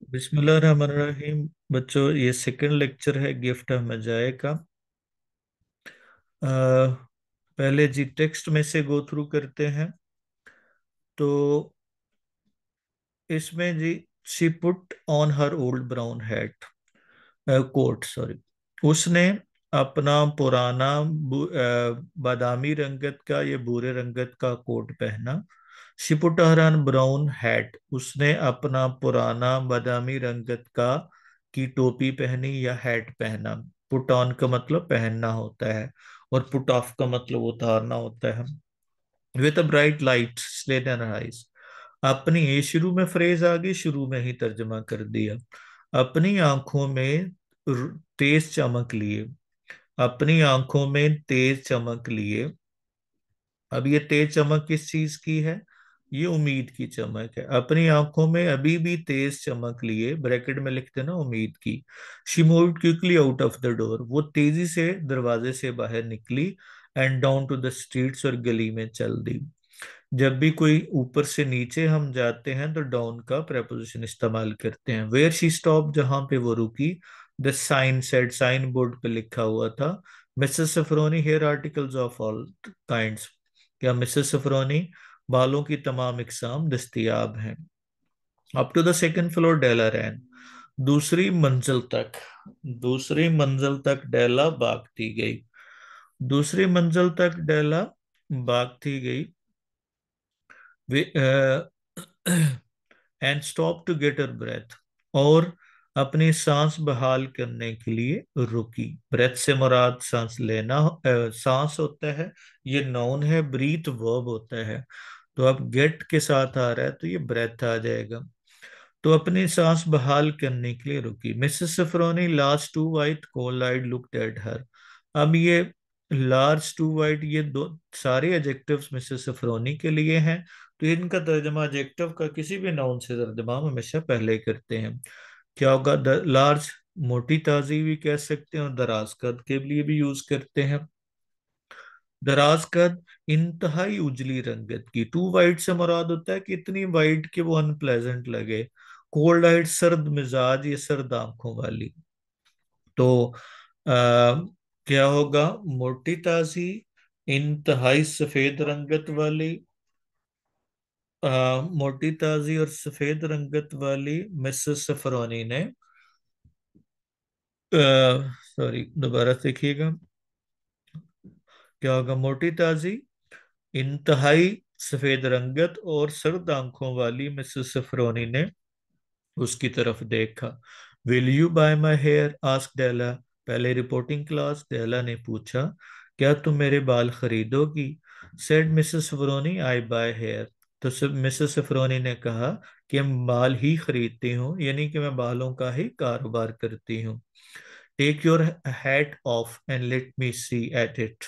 बिस्मिल्लाहिर्रहमानिर्रहीम। बच्चों, ये सेकंड लेक्चर है गिफ्ट ऑफ मजाए का। पहले जी टेक्स्ट में से गो थ्रू करते हैं। तो इसमें जी, she put on her old brown hat, coat sorry. उसने अपना पुराना बादामी रंगत का, ये भूरे रंगत का कोट पहना। She put her on brown hat, उसने अपना पुराना बादामी रंगत का की टोपी पहनी या हैट पहना। पुट ऑन का मतलब पहनना होता है, और पुट ऑफ का मतलब उतारना होता है। With a bright light slate and eyes. अपनी, ये शुरू में फ्रेज आ गई, शुरू में ही तर्जमा कर दिया। अपनी आंखों में तेज चमक लिए। अपनी आंखों में तेज चमक लिए। अब ये तेज चमक किस चीज की है? ये उम्मीद की चमक है। अपनी आंखों में अभी भी तेज चमक लिए, ब्रैकेट में लिखते ना, उम्मीद की। She moved quickly out of the door, वो तेजी से दरवाजे से बाहर निकली। And down to the streets, और गली में चल दी। जब भी कोई ऊपर से नीचे हम जाते हैं तो डाउन का preposition इस्तेमाल करते हैं। वेयर शी स्टॉप, जहां पे वो रुकी। The sign said, sign board पे लिखा हुआ था, Mrs Sofronie hair articles of all kinds. क्या मिसेस सफरोनी, बालों की तमाम इकसाम दस्तयाब हैं। Up to the second floor Della ran, दूसरी मंजिल तक। दूसरी मंजिल तक डेला भागती गई। दूसरी मंजिल तक डेला भागती गई। And stop to get her breath, और अपनी सांस बहाल करने के लिए रुकी। ब्रेथ से मुराद सांस लेना, सांस होता है, ये नाउन है। ब्रीथ वर्ब होता है। तो अब गेट के साथ आ रहा है तो ये ब्रेथ आ जाएगा। तो अपनी सांस बहाल करने के लिए रुकी। Mrs Sofronie large too white cold eyed looked at her. अब ये लार्ज टू वाइट, ये दो सारे एडजेक्टिव्स मिसेस सफरोनी के लिए हैं। तो इनका तर्जमा एडजेक्टिव का किसी भी नाउन से तर्जमा हम हमेशा पहले ही करते हैं। क्या होगा? द लार्ज, मोटी ताजी भी कह सकते हैं, और दराज कद के लिए भी यूज करते हैं। दराज कद, इंतहाई उजली रंगत की। टू वाइट से मुराद होता है कि इतनी वाइट कि वो अनप्लेजेंट लगे। कोल्ड आइट, सर्द मिजाज, ये सर्द आंखों वाली। तो क्या होगा? मोटी ताजी, इंतहाई सफेद रंगत वाली। मोटी ताजी और सफेद रंगत वाली मिसेस सफरोनी ने, सॉरी दोबारा देखिएगा। क्या होगा? मोटी ताजी, इंतहाई सफेद रंगत और सर्द आंखों वाली मिसेस सफरोनी ने उसकी तरफ देखा। Will you buy my hair, asked Della. पहले रिपोर्टिंग क्लास, डेला ने पूछा, क्या तुम मेरे बाल खरीदोगी? सेड मिसेस सफरोनी, आई बाय हेयर। तो सब मिसेस सफरोनी ने कहा कि मैं बाल ही खरीदती हूँ, यानी कि मैं बालों का ही कारोबार करती हूँ। Take your hat off and let me see at it.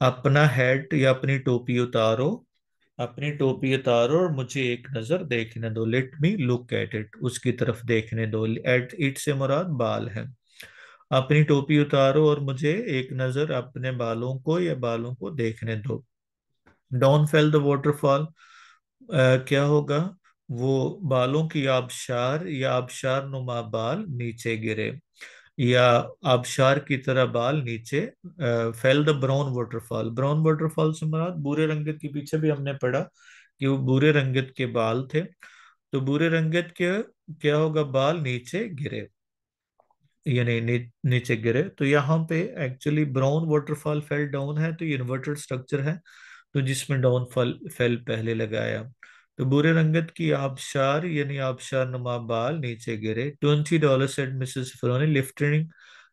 अपना हैट या अपनी टोपी उतारो। अपनी टोपी उतारो और मुझे एक नजर देखने दो। Let me look at it, उसकी तरफ देखने दो। एट इट से मुराद बाल है। अपनी टोपी उतारो और मुझे एक नजर अपने बालों को या बालों को देखने दो। डाउन फेल द वाटरफॉल, क्या होगा? वो बालों की आबशार या आबशार नुमा बाल नीचे गिरे, या आबशार की तरह बाल नीचे। Fail the brown waterfall, brown waterfall से मुराद भूरे रंगत के, पीछे भी हमने पढ़ा कि वो भूरे रंगत के बाल थे। तो भूरे रंगत के क्या होगा? बाल नीचे गिरे, यानी नीचे गिरे। तो यहाँ पे actually brown waterfall fell down है, तो ये इन्वर्टेड स्ट्रक्चर है, तो जिसमें डाउन फल फेल पहले लगाया। तो बुरे रंगत की आबशार, यानी आबशार नुमा बाल नीचे गिरे। $20 said Mrs Sofronie, lifting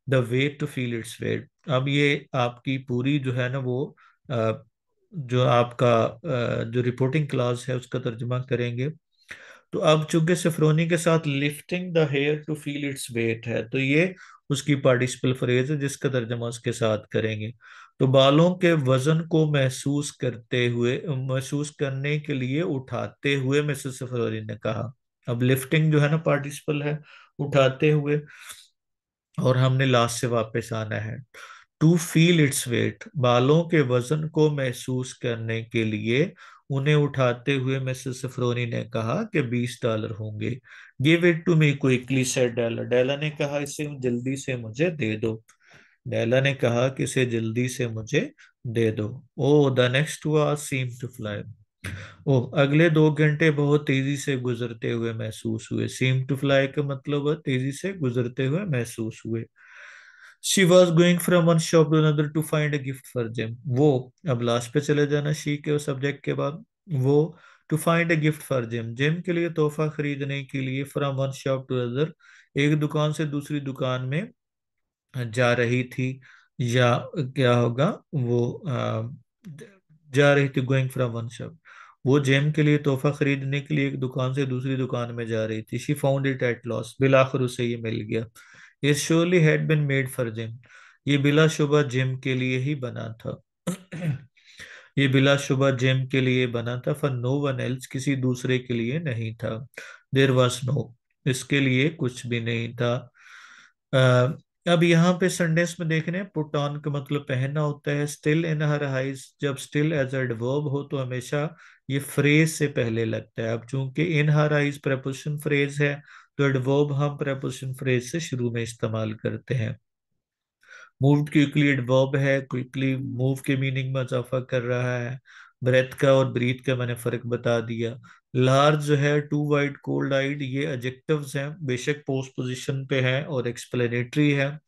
the weight to feel its weight. अब ये आपकी पूरी जो है ना वो, जो आपका जो रिपोर्टिंग क्लास है उसका तर्जुमा करेंगे। तो अब चूंकि सफरोनी के साथ lifting the hair to feel its weight है, तो ये उसकी पार्टिसिपल फ्रेज है जिसका तर्जुमा उसके साथ करेंगे। तो बालों के वजन को महसूस करते हुए, महसूस करने के लिए उठाते हुए मिसेस सफरोनी ने कहा। अब लिफ्टिंग जो है ना पार्टिसिपल है, उठाते हुए, और हमने लास्ट से वापस आना है। टू फील इट्स वेट, बालों के वजन को महसूस करने के लिए उन्हें उठाते हुए मिसेस सफरोनी ने कहा कि $20 होंगे। Give it to me quickly said Della, Della ने कहा इसे जल्दी से मुझे दे दो। डेला ने कहा कि इसे जल्दी से मुझे दे दो। Oh the next hour seem to fly, oh अगले 2 घंटे बहुत तेजी से गुजरते हुए महसूस हुए। सीम टू फ्लाई का मतलब है तेजी से गुजरते हुए महसूस हुए। She was going from one shop to another to find a gift for Jim, वो, अब लास्ट पे चले जाना शी के सब्जेक्ट के बाद। वो to find a gift for Jim, Jim के लिए तोहफा खरीदने के लिए, from one shop to other, एक दुकान से दूसरी दुकान में जा रही थी। या क्या होगा वो जा रही थी, गोइंग फ्रॉम वन शॉप, वो जेम के लिए तोहफा खरीदने के लिए एक दुकान से दूसरी दुकान में जा रही थी। She found it at last, बिलाखिर उसे ये मिल गया। It surely had been made for Jim, ये बिलाशुबा जिम के लिए ही बना था। ये बिलाशुबा जिम के लिए बना था, फॉर नो वन एल्स, किसी दूसरे के लिए नहीं था। देयर वॉज नो, इसके लिए कुछ भी नहीं था। अब यहाँ पे सेंटेंस में देख रहे हैं, पुट ऑन का मतलब पहनना होता है। स्टिल इन हर हाइज, जब स्टिल एज एडवर्ब हो तो हमेशा ये फ्रेज से पहले लगता है। अब चूंकि इन हर आइज प्रेपोजिशन फ्रेज है, तो एडवर्ब हम प्रेपोजिशन फ्रेज से शुरू में इस्तेमाल करते हैं। मूव्ड क्विकली एडवर्ब है, क्विकली मूव के मीनिंग में इजाफा कर रहा है। ब्रेथ का और ब्रीथ का मैंने फर्क बता दिया। लार्ज जो है, टू वाइड, कोल्ड आइड, ये एडजेक्टिव्स हैं, बेशक पोस्ट पोजीशन पे हैं और एक्सप्लेनेटरी है,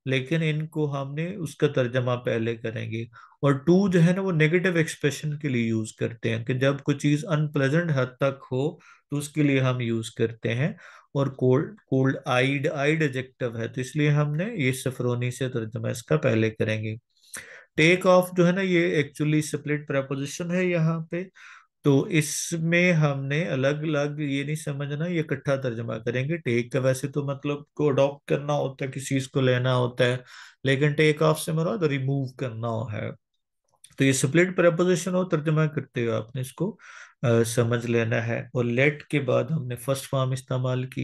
लेकिन इनको हमने उसका तर्जमा पहले करेंगे। और टू जो है ना, वो नेगेटिव एक्सप्रेशन के लिए यूज करते हैं कि जब कोई चीज अनप्लेजेंट हद तक हो तो उसके लिए हम यूज करते हैं। और कोल्ड, कोल्ड आइड, आइड एडजेक्टिव है, तो इसलिए हमने ये सफरोनी से तर्जुमा इसका पहले करेंगे। टेक ऑफ जो है ना, ये एक्चुअली स्प्लिट प्रपोजिशन है यहाँ पे, तो इसमें हमने अलग अलग ये नहीं समझना, ये इकट्ठा तर्जमा करेंगे। टेक का वैसे तो मतलब को अडॉप्ट करना होता है, किसी चीज को लेना होता है, लेकिन टेक ऑफ से मुराद रिमूव करना है। तो ये स्प्लिट प्रपोजिशन हो, तर्जुमा करते हुए आपने इसको समझ लेना है। और लेट के बाद हमने फर्स्ट फॉर्म इस्तेमाल की।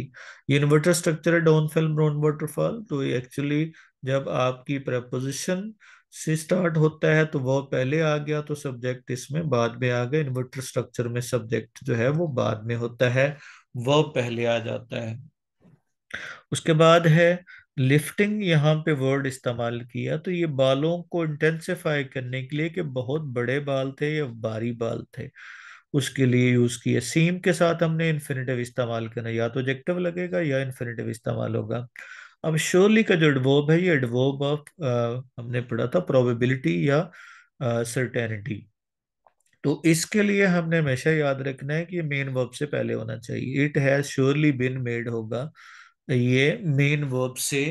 ये इन्वर्टर स्ट्रक्चर है, डाउन फिल्म डाउन वाटरफॉल, तो ये एक्चुअली जब आपकी प्रपोजिशन से स्टार्ट होता है तो वो पहले आ गया, तो सब्जेक्ट इसमें बाद में आ गया। इन्वर्टर स्ट्रक्चर में सब्जेक्ट जो है वो बाद में होता है, वो पहले आ जाता है। उसके बाद है लिफ्टिंग, यहाँ पे वर्ड इस्तेमाल किया, तो ये बालों को इंटेंसिफाई करने के लिए कि बहुत बड़े बाल थे या भारी बाल थे, उसके लिए यूज किया। सीम के साथ हमने इन्फिनेटिव इस्तेमाल करना, या तो एडजेक्टिव लगेगा या इन्फिनेटिव इस्तेमाल होगा। अब श्योरली का जो एडवर्ब है, ये एडवर्ब ऑफ हमने पढ़ा था प्रोबेबिलिटी या सर्टेनिटी, तो इसके लिए हमने हमेशा याद रखना है कि ये मेन वर्ब से पहले होना चाहिए। It has surely been made होगा, ये मेन वर्ब से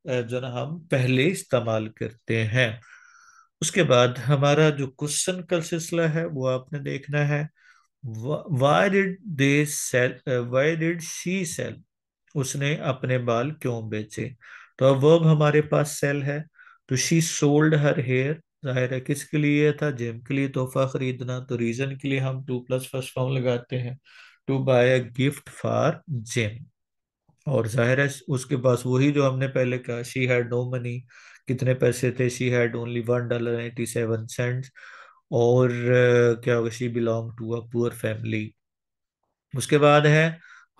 जो ना हम पहले इस्तेमाल करते हैं। उसके बाद हमारा जो क्वेश्चन का सिलसिला है वो आपने देखना है। Why did they sell, why did she sell, उसने अपने बाल क्यों बेचे। तो अब वर्ब हमारे पास सेल है, तो शी सोल्ड हर हेयर, जाहिर है किसके लिए था, जिम के लिए तोहफा खरीदना, तो रीजन के लिए हम टू प्लस फर्स्ट फॉर्म लगाते हैं, to buy a gift for Jim. और जाहिर है उसके पास वही जो हमने पहले कहा, शी हैड नो मनी, कितने पैसे थे, शी हैड ओनली $1.87। और क्या होगा, she belong to a poor family. उसके बाद है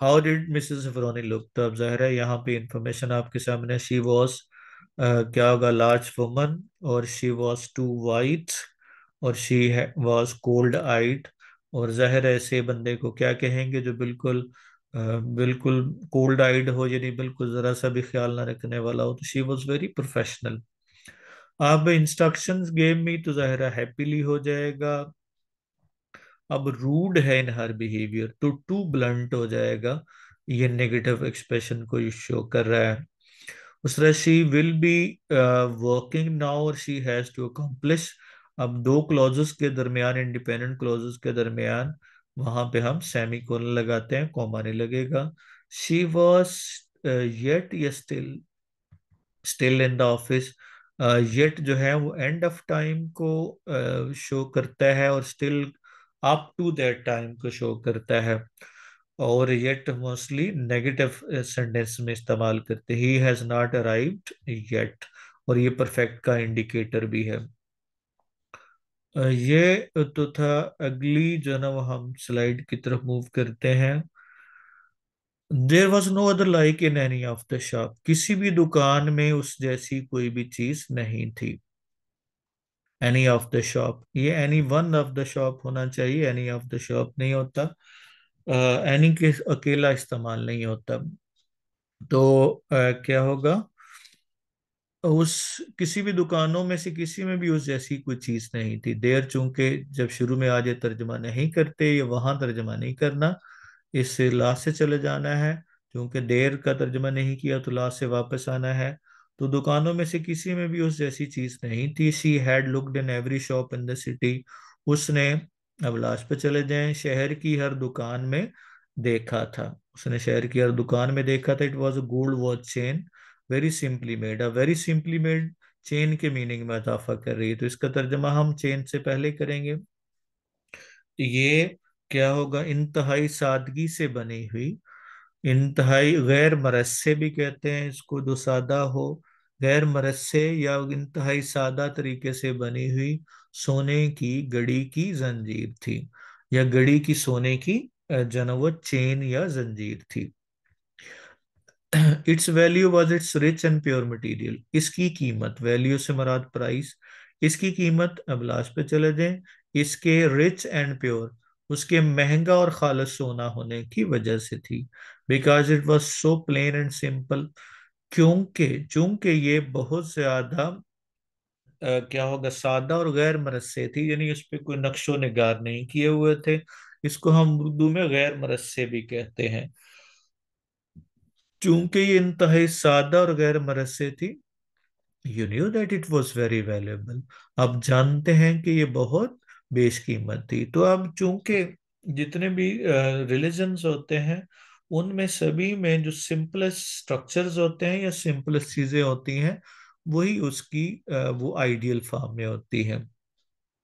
how did Mrs Sofronie look, तो अब जाहिर है यहाँ पे इंफॉर्मेशन आपके सामने, शी वॉज क्या होगा, लार्ज वुमन, और शी वॉज टू वाइट, और शी वॉज कोल्ड आइट। और जाहिर है ऐसे बंदे को क्या कहेंगे जो बिल्कुल बिल्कुल कोल्ड आइड हो, यानी बिल्कुल जरा सा भी ख्याल ना रखने वाला हो, तो शी वॉज वेरी प्रोफेशनल। अब इंस्ट्रक्शंस गेम में तो जाहिर है हैप्पीली हो जाएगा। अब रूड है इन हर बिहेवियर, तो टू ब्लंट हो जाएगा, ये नेगेटिव एक्सप्रेशन को शो कर रहा है। उस तरह she will be working now, और शी हैज टू अकम्प्लिश। अब दो क्लॉजेस के दरमियान, इंडिपेंडेंट क्लॉजेस के दरमियान, वहां पे हम सेमी कोलन लगाते हैं, कॉमा नहीं लगेगा। शी वॉज येट या still, still in the office, yet जो है वो एंड ऑफ टाइम को शो करता है, और still up to that time को शो करता है। और येट मोस्टली नेगेटिव सेंटेंस में इस्तेमाल करते, he has not arrived yet, और ये परफेक्ट का इंडिकेटर भी है। ये तो था। अगली जो है ना वो हम स्लाइड की तरफ मूव करते हैं। There was no other like in any of the shop, किसी भी दुकान में उस जैसी कोई भी चीज नहीं थी। एनी ऑफ द शॉप, ये any one of the shop होना चाहिए, एनी ऑफ द शॉप नहीं होता। एनी के अकेला इस्तेमाल नहीं होता। तो क्या होगा, उस किसी भी दुकानों में से किसी में भी उस जैसी कोई चीज नहीं थी। देर चूंकि जब शुरू में आज ये तर्जमा नहीं करते, ये वहां तर्जमा नहीं करना, इससे ला से चले जाना है। क्योंकि देर का तर्जमा नहीं किया तो ला से वापस आना है। तो दुकानों में से किसी में भी उस जैसी चीज नहीं थी। She had looked in every shop in the city, उसने, अब लास्ट पे चले जाएं, शहर की हर दुकान में देखा था। उसने शहर की हर दुकान में देखा था। It was a gold watch chain very simply made. अब वेरी सिंपली मेड चेन के मीनिंग में इजाफा कर रही है, तो इसका तर्जमा हम चेन से पहले करेंगे। ये क्या होगा, इंतहाई सादगी से बनी हुई। इंतहाई गैर मरस्से भी कहते हैं इसको, जो सादा हो। गैर मरस्से या इंतहाई सादा तरीके से बनी हुई सोने की गड़ी की जंजीर थी, या गड़ी की सोने की जनवत चेन या जंजीर थी। It's value was it's rich and pure material, इसकी कीमत, वैल्यू से मराद प्राइस, इसकी कीमत, अब लास्ट पे चले जाएं, इसके रिच एंड प्योर, उसके महंगा और खालिस सोना होने की वजह से थी। Because it was so plain and simple, क्योंकि चूंकि ये बहुत ज्यादा क्या होगा, सादा और गैर मरस्से थी, यानी इस पे कोई नक्शो निगार नहीं किए हुए थे। इसको हम उर्दू में गैर मरस्से भी कहते हैं। चूंकि ये इंतहाई सादा और गैर मरस्से थी, you knew that it was very valuable, आप जानते हैं कि ये बहुत बेशकीमत थी। तो अब चूंकि जितने भी रिलीजन्स होते हैं, उनमें सभी में जो सिंपलेस्ट स्ट्रक्चर्स होते हैं या सिंपलेस्ट चीजें होती हैं, वही उसकी वो आइडियल फॉर्म में होती हैं।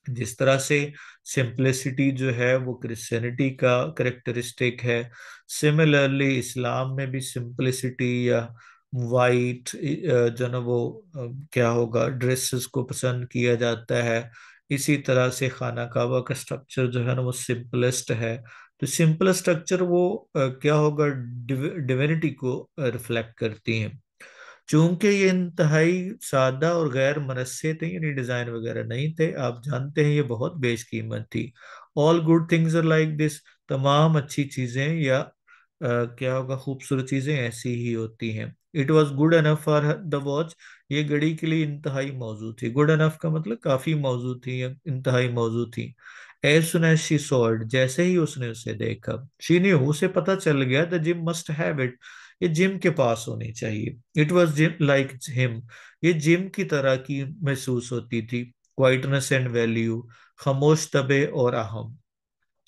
जिस तरह से सिंप्लिसिटी जो है वो क्रिश्चियनिटी का करेक्टरिस्टिक है, सिमिलरली इस्लाम में भी सिंप्लिसिटी या वाइट जो ना वो क्या होगा, ड्रेसेस को पसंद किया जाता है। इसी तरह से खाना काबा का स्ट्रक्चर जो है ना वो सिंपलेस्ट है। तो सिंपल स्ट्रक्चर वो क्या होगा, डिविनिटी को रिफ्लेक्ट करती हैं। चूंकि ये इंतहाई सादा और गैर मनस्से थे, यानी डिजाइन वगैरह नहीं थे, आप जानते हैं ये बहुत बेशकीमत थी। All good things are like this, तमाम अच्छी चीजें या क्या होगा, खूबसूरत चीजें ऐसी ही होती हैं। It was good enough for the watch, ये घड़ी के लिए इंतहाई मौजूद थी। गुड अनफ का मतलब काफी मौजूद थी या इंतहाई मौजूद थी। As soon as she saw it, जैसे ही उसने उसे देखा, शी न्यू, उसे पता चल गया, the gym must have it, ये जिम के पास होनी चाहिए। It was gym like him, ये जिम की तरह की महसूस होती थी। क्वाइटनेस एंड वैल्यू, खामोश तबे और अहम,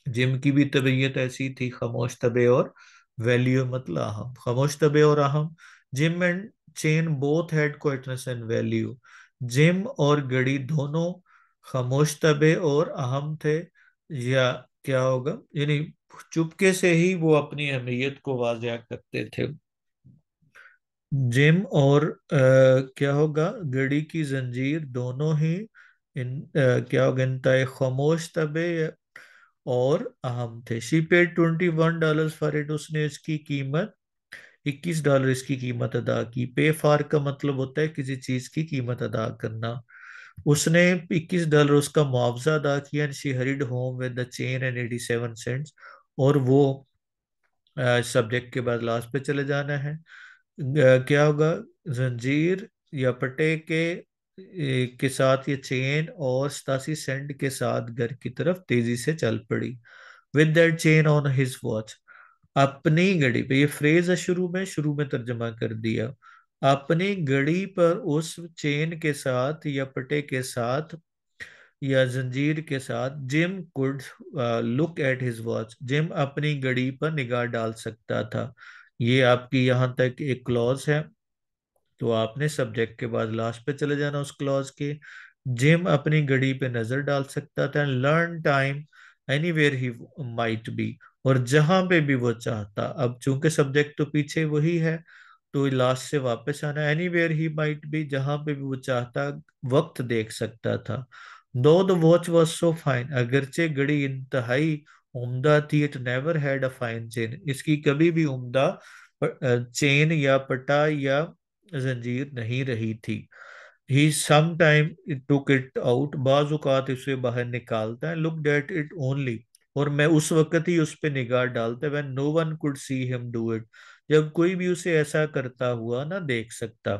जिम की भी तबीयत ऐसी थी, खामोश तबे और वैल्यू मतलब अहम, खामोश तबे और अहम। Gym and chain both had quietness and value, gym और घड़ी दोनों खामोश तबे और अहम थे, या क्या होगा, यानी चुपके से ही वो अपनी अहमियत को वाजिया करते थे। जिम और क्या होगा, घड़ी की जंजीर दोनों ही क्या होगा, इंतहाई खामोश तबे और अहम थे। शी पेड $21 फॉर इट, उसने इसकी कीमत, $21 इसकी कीमत अदा की। पे फॉर का मतलब होता है किसी चीज की कीमत अदा करना। उसने $21 उसका मुआवजा अदा किया। She hurried home with the chain and 87 cents, और वो सब्जेक्ट के बाद लास्ट पे चले जाना है। क्या होगा, जंजीर या पटे के साथ ये चेन और 87 सेंट के साथ घर की तरफ तेजी से चल पड़ी। With that chain on his watch, अपनी घड़ी पे, ये फ्रेज है शुरू में तर्जमा कर दिया। अपनी घड़ी पर उस चेन के साथ या पटे के साथ या जंजीर के साथ, gym could look at his watch, gym अपनी घड़ी पर निगाह डाल सकता था। ये आपकी यहाँ तक एक क्लॉज है, तो आपने सब्जेक्ट के बाद लास्ट पे चले जाना उस क्लॉज के। जिम अपनी घड़ी पे नजर डाल सकता था, learn time anywhere he might be, और जहां पे भी वो चाहता। अब चूंकि सब्जेक्ट तो पीछे वही है, तो लास्ट से वापस आना, एनीवेयर ही माइट बी, जहां पे भी वो चाहता वक्त देख सकता था। दो the watch was so fine, अगरचे घड़ी इंतहाई उम्दा थी, it never had a fine chain, इसकी कभी भी उम्दा चेन या पटा या जंजीर नहीं रही थी। He some time took it out, बाज औकात इसे बाहर निकालता है, लुक डेट इट ओनली, और मैं उस वक्त ही उस पे निगाह डालता, when no one could see him do it, जब कोई भी उसे ऐसा करता हुआ ना देख सकता।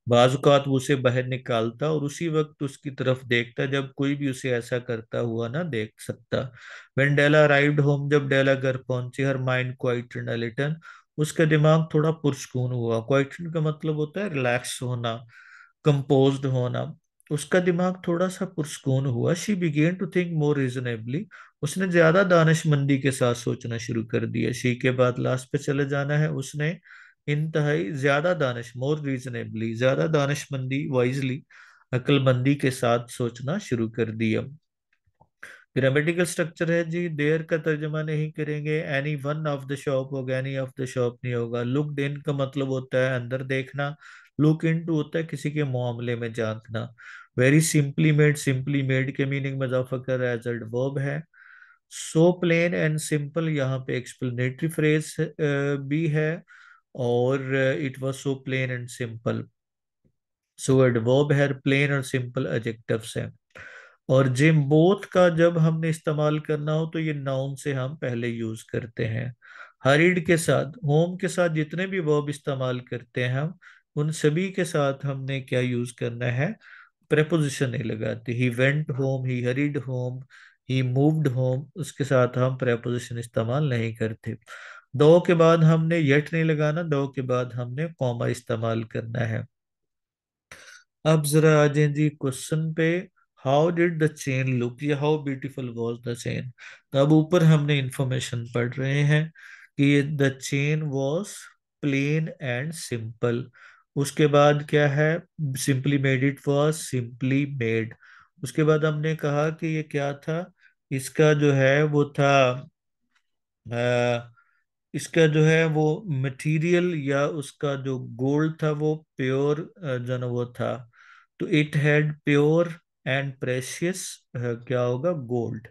बाजुकात वो उसे बाहर निकालता और उसी वक्त उसकी तरफ देखता जब कोई भी उसे ऐसा करता हुआ ना देख सकता। When डेला अराइव्ड होम, जब डेला घर पहुंची, हर माइंड क्वाइटेंड अ लिटल, उसका दिमाग थोड़ा पुरस्कून हुआ। क्वाइटेंड का मतलब होता है रिलैक्स होना, कंपोज्ड होना। उसका दिमाग थोड़ा सा पुरस्कून हुआ। She began to think more reasonably, उसने ज्यादा दानिशमंदी के साथ सोचना शुरू कर दिया। शी के बाद लास्ट पे चले जाना है। उसने इंतहाई ज्यादा दानिश, मोर रीजनेबली, ज्यादा दानिशमंदी, वाइजली, अक्लमंदी के साथ सोचना शुरू कर दिया। ग्रामेटिकल स्ट्रक्चर है जी, देयर का तर्जमा नहीं करेंगे, any one of the shop होगा, एनी ऑफ द शॉप नहीं होगा। लुकड इन का मतलब होता है अंदर देखना, लुक इनटू होता है किसी के मामले में झांकना। वेरी सिंपली मेड के मीनिंग में इजाफा कर रहा है, एज वर्ब है। सो प्लेन एंड सिंपल, यहाँ पे एक्सप्लेनेटरी फ्रेज भी है, और it was so plain and simple. So adverb है, प्लेन और सिंपल एडजेक्टिव्स हैं। और जिम बोथ का जब हमने इस्तेमाल करना हो तो ये नाउन से हम पहले यूज करते हैं। हरीड के साथ, होम के साथ जितने भी वर्ब इस्तेमाल करते हैं हम, उन सभी के साथ हमने क्या यूज करना है, प्रेपोजिशन नहीं लगाते। He went home, he hurried home, he moved home, उसके साथ हम प्रेपोजिशन इस्तेमाल नहीं करते। दो के बाद हमने येट नहीं लगाना, दो के बाद हमने कॉमा इस्तेमाल करना है। अब जरा आ जाए जी क्वेश्चन पे। How did the chain look, या how beautiful was the chain. तो अब ऊपर हमने इंफॉर्मेशन पढ़ रहे हैं कि the chain was plain and simple. उसके बाद क्या है, simply made, it was simply made. उसके बाद हमने कहा कि ये क्या था, इसका जो है वो था, इसका जो है वो मटेरियल या उसका जो गोल्ड था वो प्योर, जो ना वो था। तो it had pure and precious, क्या होगा, गोल्ड।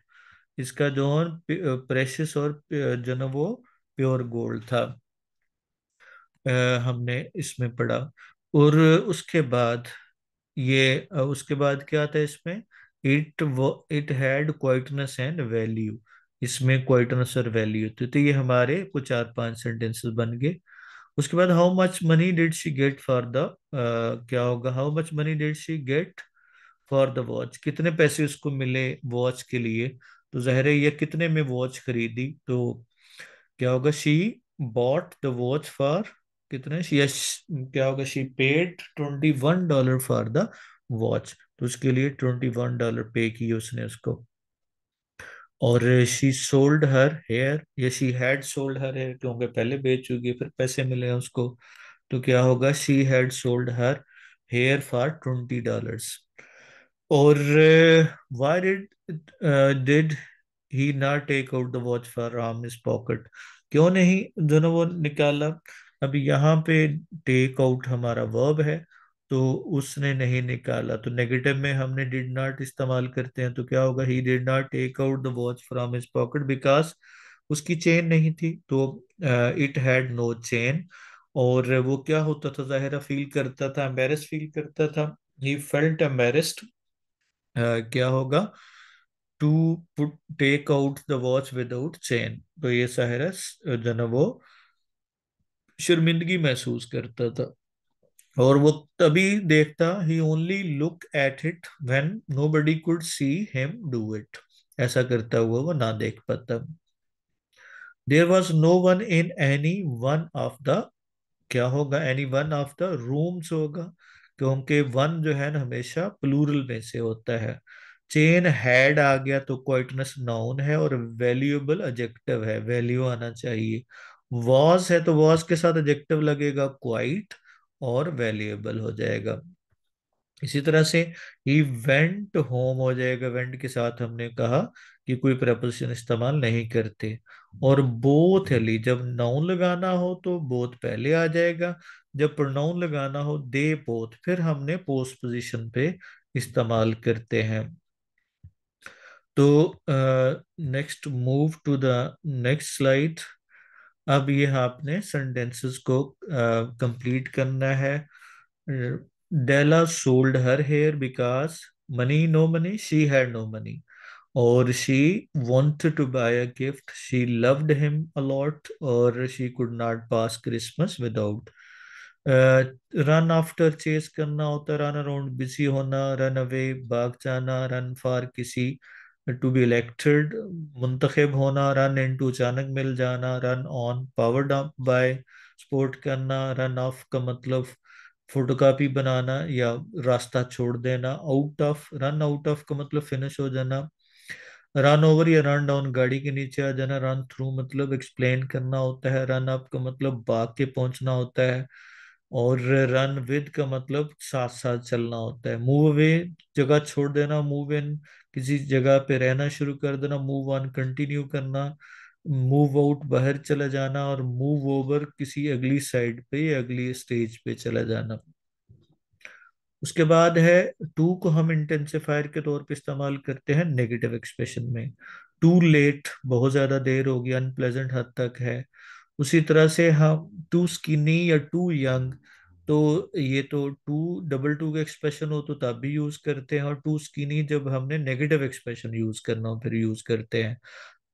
इसका जो प्रेशियस और जो ना वो प्योर गोल्ड था। हमने इसमें पढ़ा। और उसके बाद ये उसके बाद क्या था इसमें, it had quietness and value, इसमें क्वाइटनेस और वैल्यू थी। तो ये हमारे कुछ 4-5 सेंटेंसेस बन गए। उसके बाद how much money did she get for the, क्या होगा, how much money did she get for the watch, कितने पैसे उसको मिले वॉच के लिए। तो ज़ाहिर है ये कितने में वॉच खरीदी, तो क्या होगा, she bought the watch for, कितने, यस, क्या होगा, she paid $21 for the watch, तो उसके लिए $21 पे किए उसने उसको। और शी सोल्ड हर हेयर, या she had sold her hair, क्योंकि पहले बेच चुकी है फिर पैसे मिले हैं उसको, तो क्या होगा, she had sold her hair for $20। और why did he not take out the watch from his pocket, क्यों नहीं जो ना वो निकाला। अब यहाँ पे टेक आउट हमारा वर्ब है, तो उसने नहीं निकाला, तो नेगेटिव में हमने डिड नॉट इस्तेमाल करते हैं, तो क्या होगा, he did not take out the watch from his pocket because उसकी चेन नहीं थी, तो इट हैड नो चेन। और वो क्या होता था, जाहिरा फील करता था, एम्बेरस फील करता था, ही फेल्ट एम्बेरस्ड, क्या होगा, to put take out the watch without chain, तो ये साहिरा जो ना वो शर्मिंदगी महसूस करता था। और वो तभी देखता, he only look at it when nobody could see him do it, ऐसा करता हुआ वो ना देख पाता। There was no one in any one of the, क्या होगा, any one of the rooms होगा, क्योंकि वन जो है ना हमेशा प्लूरल में से होता है। चेन हैड आ गया तो क्वाइटनेस नाउन है, और वैल्यूएबल एडजेक्टिव है, वैल्यू आना चाहिए। वॉज है तो वॉज के साथ एडजेक्टिव लगेगा क्वाइट, और वैल्यूएबल हो जाएगा। इसी तरह से ही वेंट होम हो जाएगा, वेंट के साथ हमने कहा कि कोई प्रपोजिशन इस्तेमाल नहीं करते। और बोथ एली, जब नाउन लगाना हो तो बोथ पहले आ जाएगा, जब प्रोनाउन लगाना हो दे बोथ फिर हमने पोस्ट पोजीशन पे इस्तेमाल करते हैं। तो next move to the next slide. अब ये आपने सेंटेंसेस को कंप्लीट करना है। Della sold her hair because money no money she had no money, or she wanted to buy a gift, she loved him a lot, or she could not pass Christmas without। Run after chase करना होता है, run around busy होना, run away भाग जाना, run for किसी to be elected मुंतखब होना, run into अचानक मिल जाना, run on powered up by support करना, रन ऑफ का मतलब फोटोकॉपी बनाना या रास्ता छोड़ देना, out of run out of का मतलब फिनिश हो जाना, रन ओवर या रन डाउन गाड़ी के नीचे आ जाना, रन थ्रू मतलब एक्सप्लेन करना होता है, रन अप का मतलब भाग के पहुंचना होता है, और रन विद का मतलब साथ साथ चलना होता है। मूव अवे जगह छोड़ देना, मूव इन किसी जगह पे रहना शुरू कर देना, मूव ऑन कंटिन्यू करना, मूव आउट बाहर चला जाना, और मूव ओवर किसी अगली साइड पे या अगली स्टेज पे चला जाना। उसके बाद है टू को हम इंटेंसिफायर के तौर पे इस्तेमाल करते हैं नेगेटिव एक्सप्रेशन में। टू लेट बहुत ज्यादा देर हो गई, अनप्लेजेंट हद तक है। उसी तरह से हम टू स्किनी या टू यंग, तो ये तो टू डबल टू का एक्सप्रेशन हो तो तब भी यूज करते हैं, और टू स्किनी जब हमने नेगेटिव एक्सप्रेशन यूज करना हो फिर यूज करते हैं।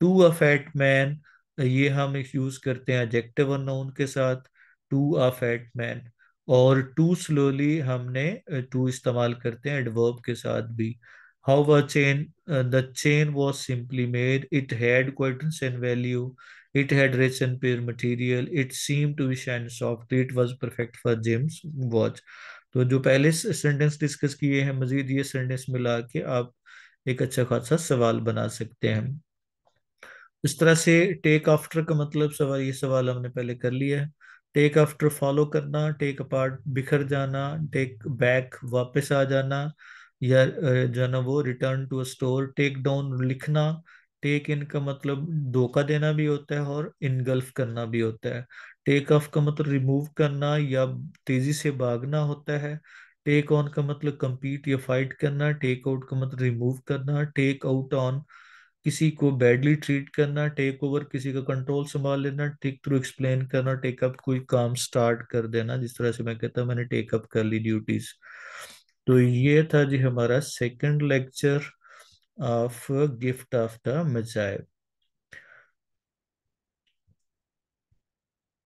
टू अ फैट मैन, ये हम एक यूज करते हैं एडजेक्टिव और नाउन के साथ, टू अ फैट मैन। और टू स्लोली हमने टू इस्तेमाल करते हैं एडवर्ब के साथ भी। How a chain, the chain was simply made, it had quietness and value, it had rich and pure material, it seem to be shine soft, it was perfect for James watch. तो जो पहले sentence discuss किए हैं मजीद ये sentence मिला के आप एक अच्छा खासा सवाल बना सकते हैं। इस तरह से टेक आफ्टर का मतलब सवाल, ये सवाल हमने पहले कर लिया है। टेक आफ्टर फॉलो करना, टेक अपार्ट बिखर जाना, टेक बैक वापस आ जाना, या जो है ना वो return to a store, take down लिखना। टेक इन का मतलब धोखा देना भी होता है और इनगल्फ करना भी होता है। टेक ऑफ का मतलब रिमूव करना या तेजी से भागना होता है। टेक ऑन का मतलब compete या फाइट करना, टेक आउट का मतलब रिमूव करना, टेक आउट ऑन किसी को बैडली ट्रीट करना, टेक ओवर किसी का कंट्रोल संभाल लेना, टेक थ्रू एक्सप्लेन करना, टेक अप कोई काम स्टार्ट कर देना, जिस तरह से मैं कहता हूँ मैंने टेक अप कर ली ड्यूटीज। तो ये था जी हमारा second lecture of gift of the मजाय।